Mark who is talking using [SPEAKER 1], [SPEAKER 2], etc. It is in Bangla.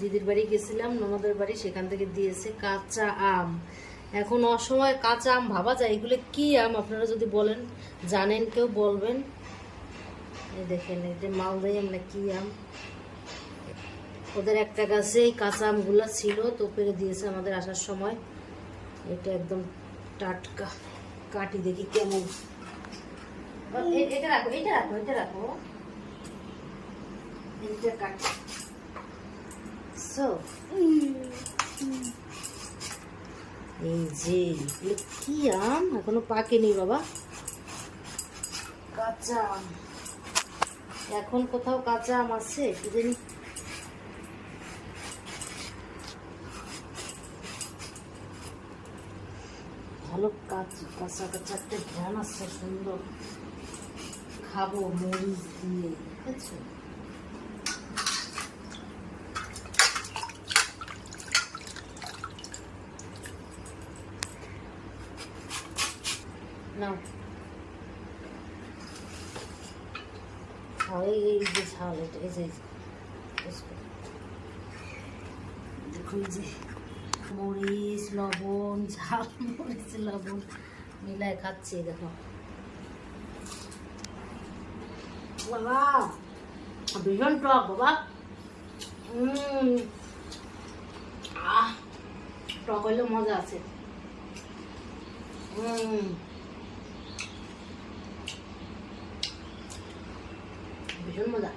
[SPEAKER 1] দিদির বাড়ি গেছিলাম, ননদের বাড়ি, সেখান থেকে দিয়েছে কাঁচা আম। এখন অসময়ে কাঁচা আম ভাবা যায়, এগুলো কি আম আপনারা যদি বলেন, জানেন কেউ বলবেন। এই দেখেন, এটা মালদাই আম না কি আম। ওদের একটা গাছে এই কাঁচা আমগুলো ছিল, তো পেরে দিয়েছে আমাদের আসার সময়। এটা একদম টাটকা। কাটি দেখি কেমন। এটা রাখো, এটা রাখো, এটা রাখো, এটা কাটি। এই যে কি আম, এখনো পাকেনি বাবা, কাঁচা আম। এখন কোথাও কাঁচা আম আছে কি জানি। ভালো কাঁচা কাঁচা কাঁচা একটা ঘ্রাণ আসছে, সুন্দর। খাবো মরিচ দিয়ে, বুঝছো? নাও, এই যে ঝাল, এটা এই যে দেখো, এই যে মরিচ লবণ, ঝাল মরিচ লবণ মিলায় খাচ্ছি, দেখো। বাবা ভীষণ টক বাবা। টক হইলে মজা আছে। ভীষণ মজা।